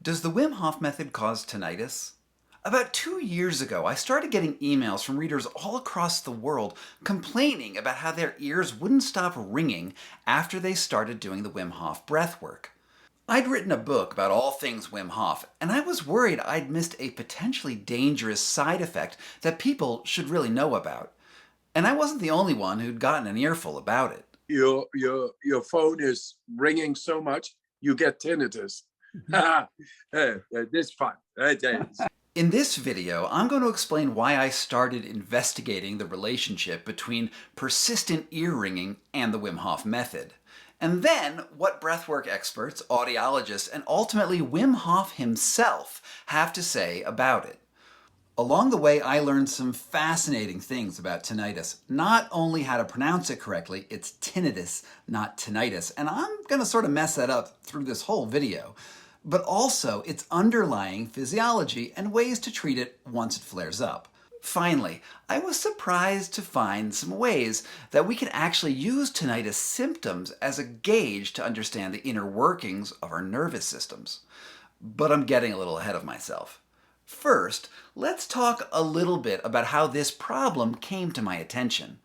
Does the Wim Hof method cause tinnitus? About 2 years ago, I started getting emails from readers all across the world complaining about how their ears wouldn't stop ringing after they started doing the Wim Hof breath work. I'd written a book about all things Wim Hof, and I was worried I'd missed a potentially dangerous side effect that people should really know about. And I wasn't the only one who'd gotten an earful about it. Your phone is ringing so much you get tinnitus. This fun. It is. In this video, I'm going to explain why I started investigating the relationship between persistent ear ringing and the Wim Hof method. And then what breathwork experts, audiologists, and ultimately Wim Hof himself have to say about it. Along the way, I learned some fascinating things about tinnitus. Not only how to pronounce it correctly, it's tinnitus, not tinnitus, and I'm going to sort of mess that up through this whole video, but also its underlying physiology and ways to treat it once it flares up. Finally, I was surprised to find some ways that we can actually use tinnitus symptoms as a gauge to understand the inner workings of our nervous systems. But I'm getting a little ahead of myself. First, let's talk a little bit about how this problem came to my attention.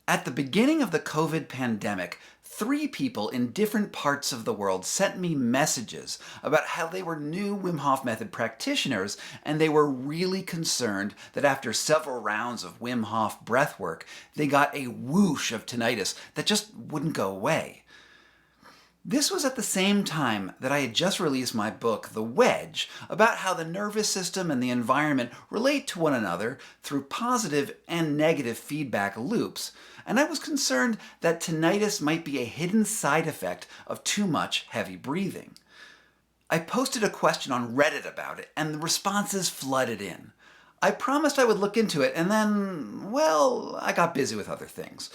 At the beginning of the COVID pandemic, 3 people in different parts of the world sent me messages about how they were new Wim Hof method practitioners and they were really concerned that after several rounds of Wim Hof breathwork, they got a whoosh of tinnitus that just wouldn't go away. This was at the same time that I had just released my book, The Wedge, about how the nervous system and the environment relate to one another through positive and negative feedback loops, and I was concerned that tinnitus might be a hidden side effect of too much heavy breathing. I posted a question on Reddit about it, and the responses flooded in. I promised I would look into it, and then, well, I got busy with other things.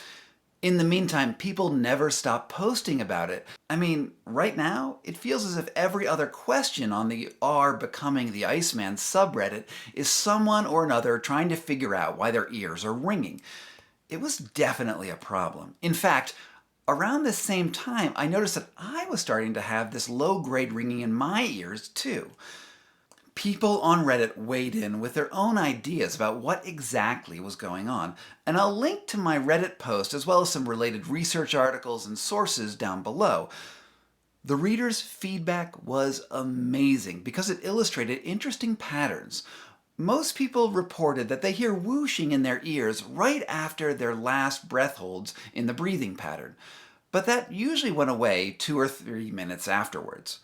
In the meantime, people never stop posting about it. I mean, right now, it feels as if every other question on the R Becoming the Iceman subreddit is someone or another trying to figure out why their ears are ringing. It was definitely a problem. In fact, around the same time, I noticed that I was starting to have this low-grade ringing in my ears, too. People on Reddit weighed in with their own ideas about what exactly was going on, and I'll link to my Reddit post as well as some related research articles and sources down below. The readers' feedback was amazing because it illustrated interesting patterns. Most people reported that they hear whooshing in their ears right after their last breath holds in the breathing pattern, but that usually went away 2 or 3 minutes afterwards.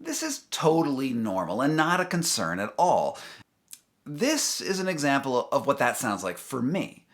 This is totally normal and not a concern at all. This is an example of what that sounds like for me.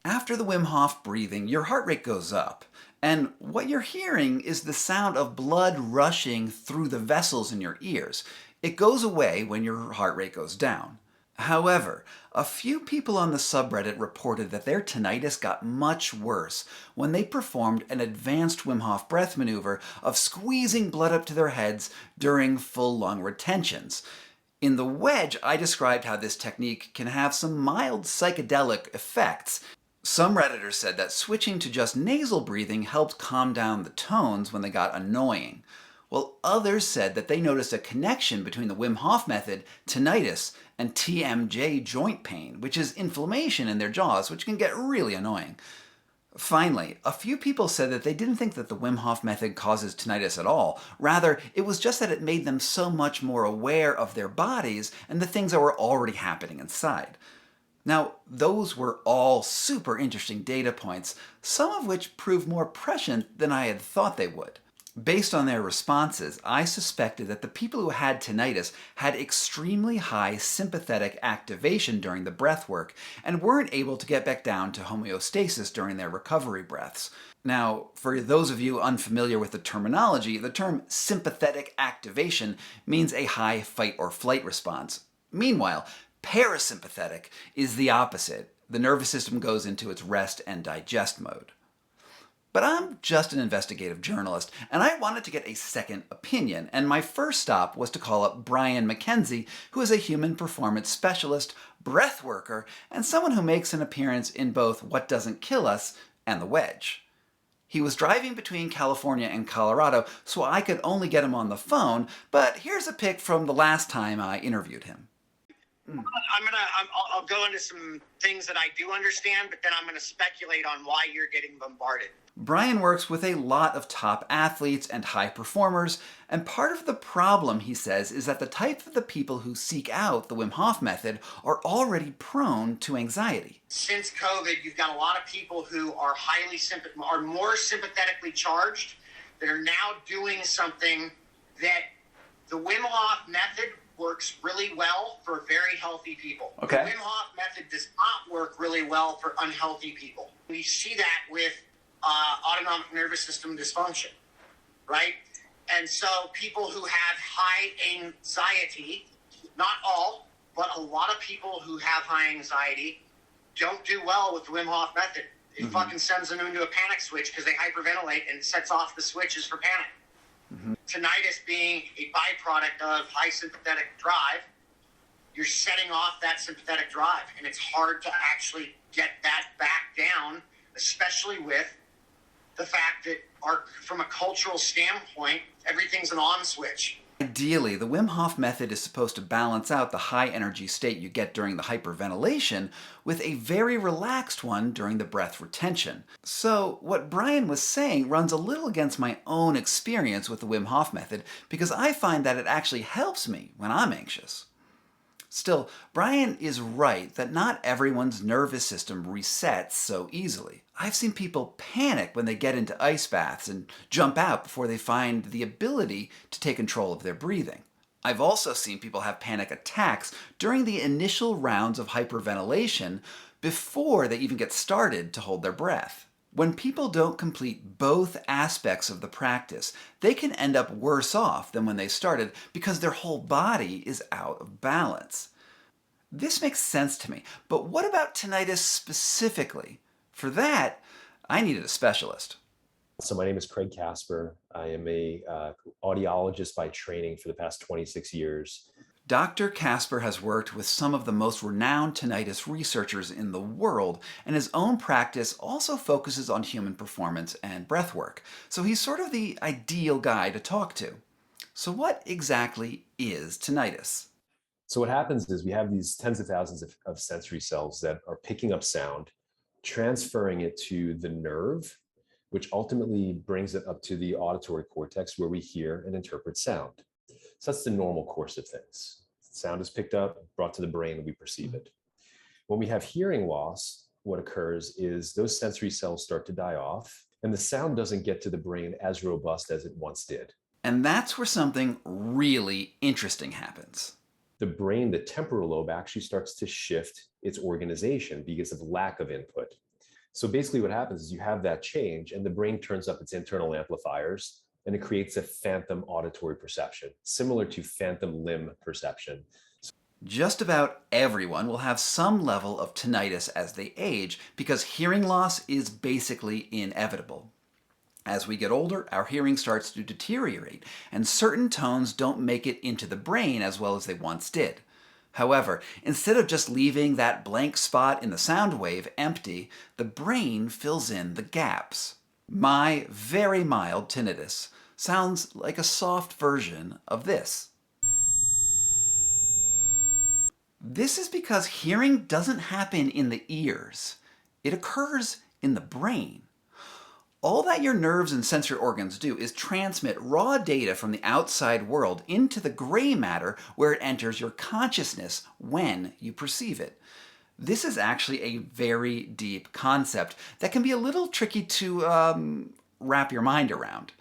After the Wim Hof breathing, your heart rate goes up, and what you're hearing is the sound of blood rushing through the vessels in your ears. It goes away when your heart rate goes down. However, a few people on the subreddit reported that their tinnitus got much worse when they performed an advanced Wim Hof breath maneuver of squeezing blood up to their heads during full lung retentions. In The Wedge, I described how this technique can have some mild psychedelic effects. Some Redditors said that switching to just nasal breathing helped calm down the tones when they got annoying, while others said that they noticed a connection between the Wim Hof method, tinnitus, and TMJ joint pain, which is inflammation in their jaws, which can get really annoying. Finally, a few people said that they didn't think that the Wim Hof method causes tinnitus at all. Rather, it was just that it made them so much more aware of their bodies and the things that were already happening inside. Now, those were all super interesting data points, some of which proved more prescient than I had thought they would. Based on their responses, I suspected that the people who had tinnitus had extremely high sympathetic activation during the breath work and weren't able to get back down to homeostasis during their recovery breaths. Now, for those of you unfamiliar with the terminology, the term sympathetic activation means a high fight or flight response. Meanwhile, parasympathetic is the opposite. The nervous system goes into its rest and digest mode. But I'm just an investigative journalist, and I wanted to get a second opinion, and my first stop was to call up Brian McKenzie, who is a human performance specialist, breath worker, and someone who makes an appearance in both What Doesn't Kill Us and The Wedge. He was driving between California and Colorado, so I could only get him on the phone, but here's a pic from the last time I interviewed him. I'll go into some things that I do understand, but then I'm gonna speculate on why you're getting bombarded. Brian works with a lot of top athletes and high performers, and part of the problem, he says, is that the type of the people who seek out the Wim Hof method are already prone to anxiety. Since COVID, you've got a lot of people who are are more sympathetically charged. They're now doing something that the Wim Hof method works really well for very healthy people. Okay. The Wim Hof method does not work really well for unhealthy people. We see that with autonomic nervous system dysfunction, right? And so people who have high anxiety, not all, but a lot of people who have high anxiety don't do well with the Wim Hof method. It fucking sends them into a panic switch because they hyperventilate and sets off the switches for panic. Tinnitus being a byproduct of high sympathetic drive, you're setting off that sympathetic drive, and it's hard to actually get that back down, especially with the fact that from a cultural standpoint, everything's an on switch. Ideally, the Wim Hof method is supposed to balance out the high energy state you get during the hyperventilation with a very relaxed one during the breath retention. So what Brian was saying runs a little against my own experience with the Wim Hof method because I find that it actually helps me when I'm anxious. Still, Brian is right that not everyone's nervous system resets so easily. I've seen people panic when they get into ice baths and jump out before they find the ability to take control of their breathing. I've also seen people have panic attacks during the initial rounds of hyperventilation before they even get started to hold their breath. When people don't complete both aspects of the practice, they can end up worse off than when they started because their whole body is out of balance. This makes sense to me, but what about tinnitus specifically? For that, I needed a specialist. So my name is Craig Casper. I am a audiologist by training for the past 26 years. Dr. Casper has worked with some of the most renowned tinnitus researchers in the world, and his own practice also focuses on human performance and breath work. So he's sort of the ideal guy to talk to. So what exactly is tinnitus? So what happens is we have these tens of thousands of sensory cells that are picking up sound, transferring it to the nerve, which ultimately brings it up to the auditory cortex where we hear and interpret sound. So that's the normal course of things. Sound is picked up, brought to the brain, and we perceive it. When we have hearing loss, what occurs is those sensory cells start to die off, and the sound doesn't get to the brain as robust as it once did. And that's where something really interesting happens. The brain, the temporal lobe, actually starts to shift its organization because of lack of input. So basically what happens is you have that change, and the brain turns up its internal amplifiers, and it creates a phantom auditory perception, similar to phantom limb perception. Just about everyone will have some level of tinnitus as they age because hearing loss is basically inevitable. As we get older, our hearing starts to deteriorate, and certain tones don't make it into the brain as well as they once did. However, instead of just leaving that blank spot in the sound wave empty, the brain fills in the gaps. My very mild tinnitus sounds like a soft version of this. This is because hearing doesn't happen in the ears. It occurs in the brain. All that your nerves and sensory organs do is transmit raw data from the outside world into the gray matter where it enters your consciousness when you perceive it. This is actually a very deep concept that can be a little tricky to wrap your mind around.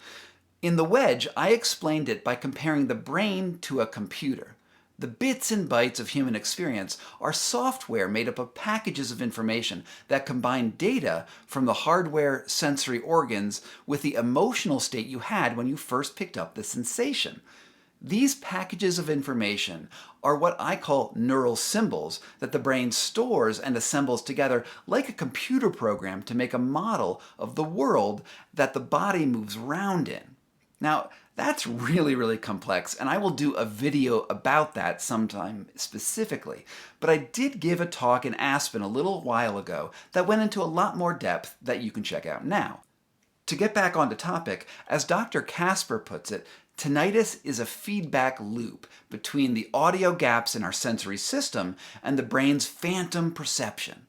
In The Wedge, I explained it by comparing the brain to a computer. The bits and bytes of human experience are software made up of packages of information that combine data from the hardware sensory organs with the emotional state you had when you first picked up the sensation. These packages of information are what I call neural symbols that the brain stores and assembles together like a computer program to make a model of the world that the body moves around in. Now, that's really, really complex, and I will do a video about that sometime specifically. But I did give a talk in Aspen a little while ago that went into a lot more depth that you can check out now. To get back onto topic, as Dr. Casper puts it, tinnitus is a feedback loop between the audio gaps in our sensory system and the brain's phantom perception.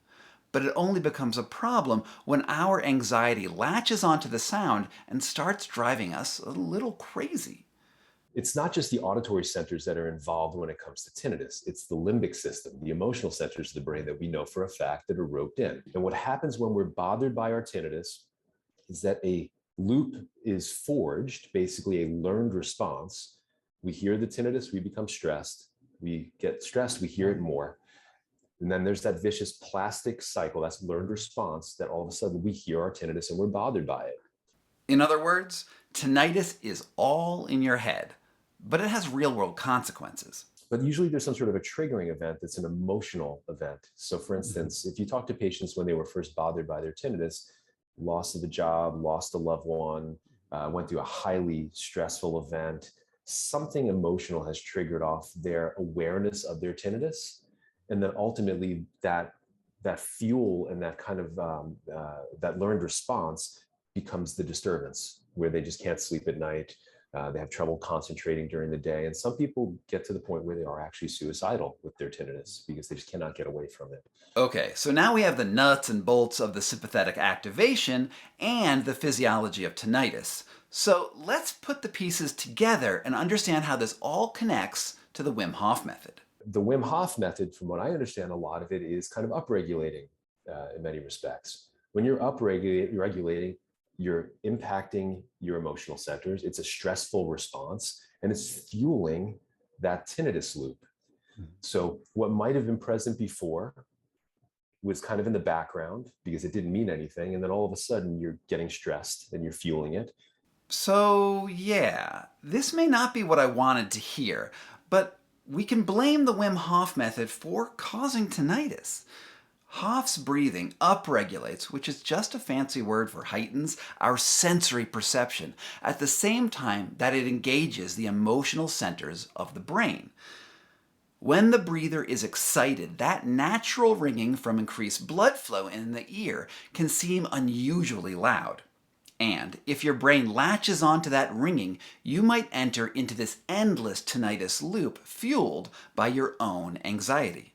But it only becomes a problem when our anxiety latches onto the sound and starts driving us a little crazy. It's not just the auditory centers that are involved when it comes to tinnitus. It's the limbic system, the emotional centers of the brain that we know for a fact that are roped in. And what happens when we're bothered by our tinnitus is that a loop is forged, basically a learned response. We hear the tinnitus, we become stressed. We get stressed, we hear it more. And then there's that vicious plastic cycle, that's learned response, that all of a sudden we hear our tinnitus and we're bothered by it. In other words, tinnitus is all in your head, but it has real-world consequences. But usually there's some sort of a triggering event that's an emotional event. So for instance, if you talk to patients when they were first bothered by their tinnitus, loss of a job, lost a loved one, went through a highly stressful event, something emotional has triggered off their awareness of their tinnitus. And then ultimately that fuel and that kind of that learned response becomes the disturbance, where they just can't sleep at night. They have trouble concentrating during the day. And some people get to the point where they are actually suicidal with their tinnitus because they just cannot get away from it. Okay, so now we have the nuts and bolts of the sympathetic activation and the physiology of tinnitus. So let's put the pieces together and understand how this all connects to the Wim Hof method. The Wim Hof method, from what I understand, a lot of it is kind of upregulating in many respects. When you're upregulating, you're impacting your emotional centers. It's a stressful response, and it's fueling that tinnitus loop. So what might have been present before was kind of in the background because it didn't mean anything. And then all of a sudden you're getting stressed and you're fueling it. So yeah, this may not be what I wanted to hear, but we can blame the Wim Hof method for causing tinnitus. Hof's breathing upregulates, which is just a fancy word for heightens, our sensory perception, at the same time that it engages the emotional centers of the brain. When the breather is excited, that natural ringing from increased blood flow in the ear can seem unusually loud. And if your brain latches onto that ringing, you might enter into this endless tinnitus loop fueled by your own anxiety.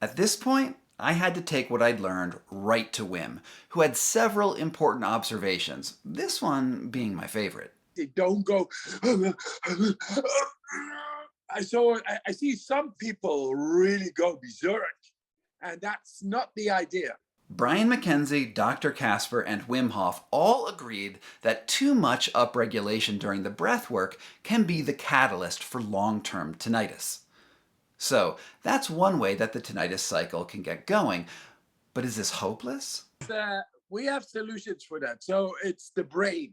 At this point, I had to take what I'd learned right to Wim, who had several important observations, this one being my favorite. They don't go. I see some people really go berserk, and that's not the idea. Brian McKenzie, Dr. Casper, and Wim Hof all agreed that too much upregulation during the breath work can be the catalyst for long-term tinnitus. So that's one way that the tinnitus cycle can get going. But is this hopeless? We have solutions for that. So it's the brain.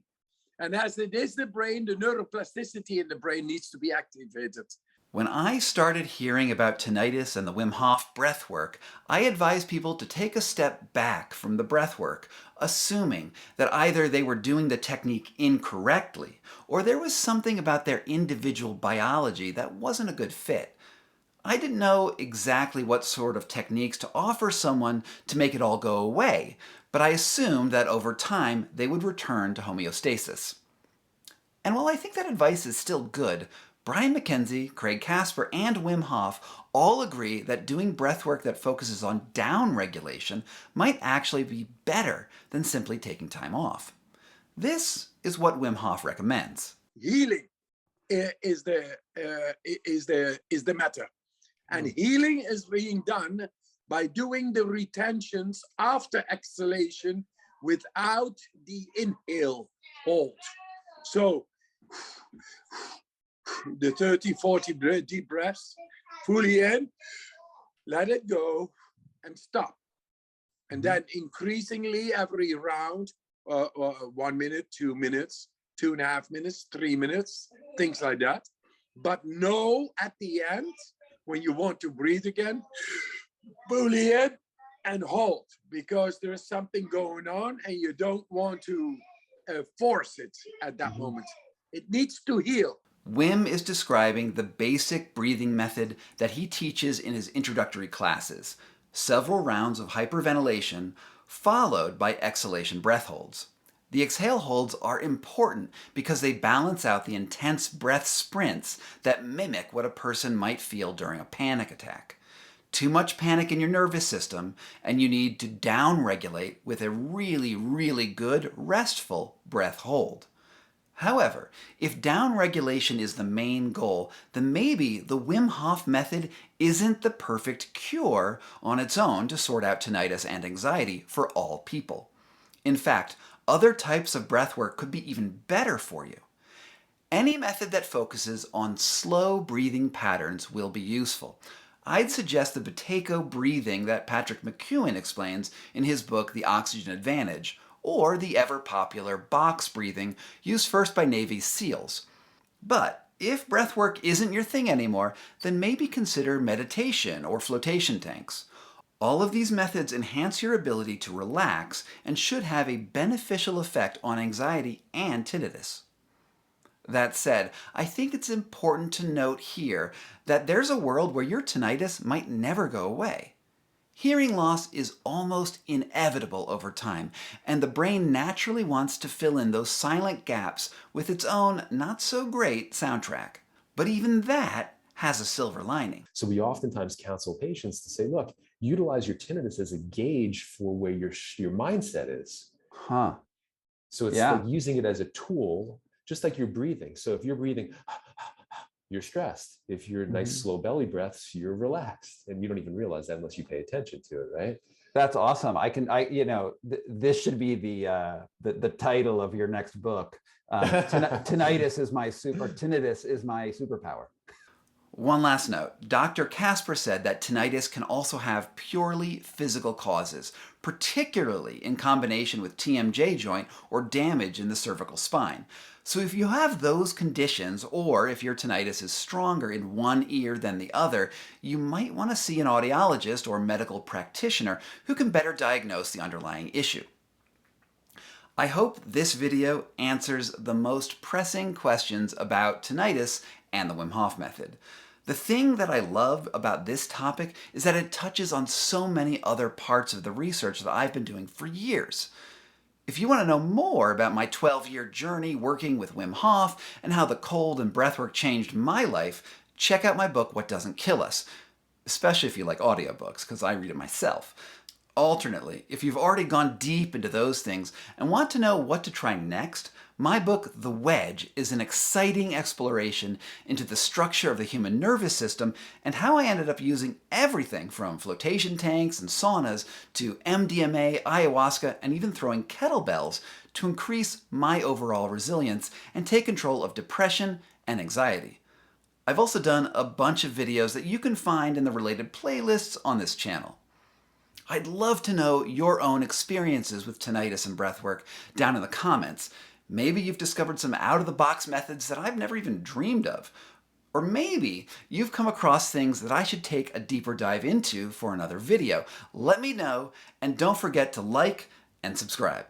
And as it is the brain, the neuroplasticity in the brain needs to be activated. When I started hearing about tinnitus and the Wim Hof breath work, I advised people to take a step back from the breath work, assuming that either they were doing the technique incorrectly or there was something about their individual biology that wasn't a good fit. I didn't know exactly what sort of techniques to offer someone to make it all go away, but I assumed that over time they would return to homeostasis. And while I think that advice is still good, Brian McKenzie, Craig Casper, and Wim Hof all agree that doing breathwork that focuses on down-regulation might actually be better than simply taking time off. This is what Wim Hof recommends. Healing is the matter. And healing is being done by doing the retentions after exhalation without the inhale hold. So the 30, 40 deep breaths, fully in, let it go, and stop. And then increasingly every round, 1 minute, 2 minutes, 2.5 minutes, 3 minutes, things like that. But know at the end, when you want to breathe again, fully in and hold, because there's something going on and you don't want to force it at that moment. It needs to heal. Wim is describing the basic breathing method that he teaches in his introductory classes, several rounds of hyperventilation followed by exhalation breath holds. The exhale holds are important because they balance out the intense breath sprints that mimic what a person might feel during a panic attack. Too much panic in your nervous system, and you need to down-regulate with a really, really good, restful breath hold. However, if down-regulation is the main goal, then maybe the Wim Hof method isn't the perfect cure on its own to sort out tinnitus and anxiety for all people. In fact, other types of breathwork could be even better for you. Any method that focuses on slow breathing patterns will be useful. I'd suggest the potato breathing that Patrick McEwen explains in his book The Oxygen Advantage, or the ever-popular box breathing used first by Navy SEALs. But if breathwork isn't your thing anymore, then maybe consider meditation or flotation tanks. All of these methods enhance your ability to relax and should have a beneficial effect on anxiety and tinnitus. That said, I think it's important to note here that there's a world where your tinnitus might never go away. Hearing loss is almost inevitable over time, and the brain naturally wants to fill in those silent gaps with its own not-so-great soundtrack. But even that has a silver lining. So we oftentimes counsel patients to say, look, utilize your tinnitus as a gauge for where your mindset is. So it's like using it as a tool, just like you're breathing. So if you're breathing, you're stressed. If you're nice, slow belly breaths, you're relaxed. And you don't even realize that unless you pay attention to it, right? That's awesome. This should be the title of your next book. Tinnitus is my superpower. One last note. Dr. Casper said that tinnitus can also have purely physical causes, particularly in combination with TMJ joint or damage in the cervical spine. So if you have those conditions, or if your tinnitus is stronger in one ear than the other, you might want to see an audiologist or medical practitioner who can better diagnose the underlying issue. I hope this video answers the most pressing questions about tinnitus and the Wim Hof method. The thing that I love about this topic is that it touches on so many other parts of the research that I've been doing for years. If you want to know more about my 12-year journey working with Wim Hof and how the cold and breathwork changed my life, check out my book, What Doesn't Kill Us, especially if you like audiobooks, because I read it myself. Alternately, if you've already gone deep into those things and want to know what to try next, my book, The Wedge, is an exciting exploration into the structure of the human nervous system and how I ended up using everything from flotation tanks and saunas to MDMA, ayahuasca, and even throwing kettlebells to increase my overall resilience and take control of depression and anxiety. I've also done a bunch of videos that you can find in the related playlists on this channel. I'd love to know your own experiences with tinnitus and breathwork down in the comments. Maybe you've discovered some out-of-the-box methods that I've never even dreamed of. Or maybe you've come across things that I should take a deeper dive into for another video. Let me know, and don't forget to like and subscribe.